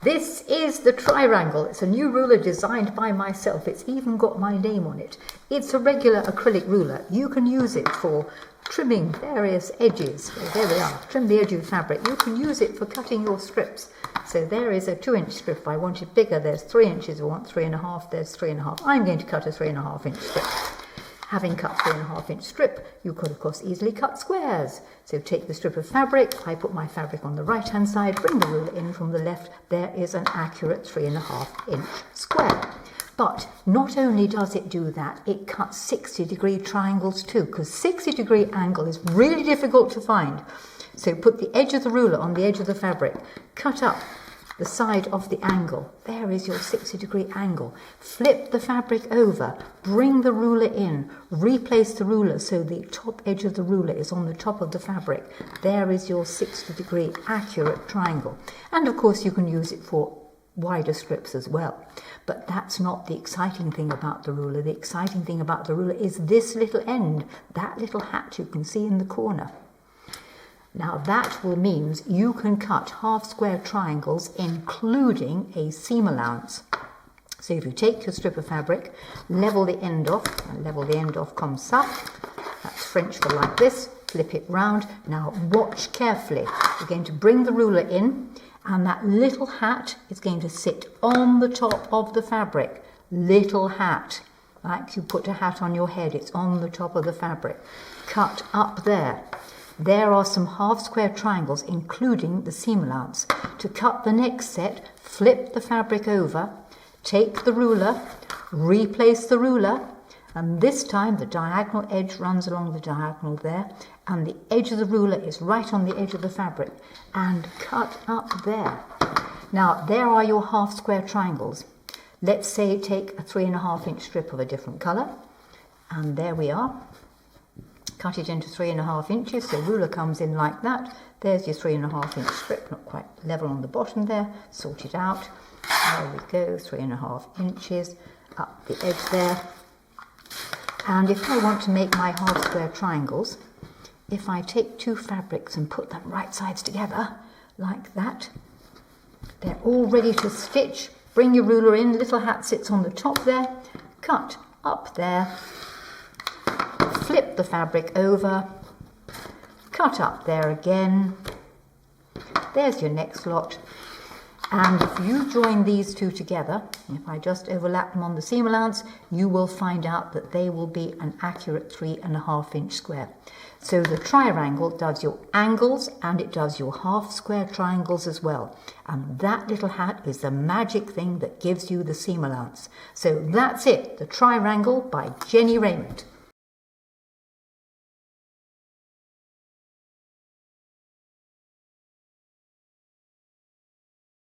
This is the Trirangle. It's a new ruler designed by myself. It's even got my name on it. It's a regular acrylic ruler. You can use it for trimming various edges. So there we are, trim the edge of the fabric. You can use it for cutting your strips. So there is a 2-inch strip. If I want it bigger, there's 3 inches. I want 3.5, there's 3.5. I'm going to cut a 3.5-inch strip. Having cut 3.5-inch strip, you could of course easily cut squares. So take the strip of fabric, I put my fabric on the right hand side, bring the ruler in from the left, there is an accurate 3.5-inch square. But not only does it do that, it cuts 60-degree triangles too, because 60-degree angle is really difficult to find. So put the edge of the ruler on the edge of the fabric, cut up the side of the angle. There is your 60-degree angle. Flip the fabric over, bring the ruler in, replace the ruler so the top edge of the ruler is on the top of the fabric. There is your 60-degree accurate triangle. And of course you can use it for wider strips as well. But that's not the exciting thing about the ruler. The exciting thing about the ruler is this little end, that little hat you can see in the corner. Now that will mean you can cut half-square triangles including a seam allowance. So if you take your strip of fabric, level the end off, and level the end off comme ça, that's French for like this, flip it round. Now watch carefully. You're going to bring the ruler in and that little hat is going to sit on the top of the fabric. Little hat, like you put a hat on your head, it's on the top of the fabric. Cut up there. There are some half-square triangles, including the seam allowance. To cut the next set, flip the fabric over, take the ruler, replace the ruler, and this time the diagonal edge runs along the diagonal there, and the edge of the ruler is right on the edge of the fabric, and cut up there. Now, there are your half-square triangles. Let's say take a 3.5-inch strip of a different colour, and there we are. Cut it into 3.5 inches, so ruler comes in like that. There's your 3.5-inch strip, not quite level on the bottom there. Sort it out. There we go, 3.5 inches up the edge there. And if I want to make my half-square triangles, if I take two fabrics and put them right sides together, like that, they're all ready to stitch. Bring your ruler in, little hat sits on the top there, cut up there, flip the fabric over, cut up there again, there's your next lot, and if you join these two together, if I just overlap them on the seam allowance, you will find out that they will be an accurate 3.5-inch square. So the Trirangle does your angles and it does your half-square triangles as well. And that little hat is the magic thing that gives you the seam allowance. So that's it, the Trirangle by Jenny Raymond.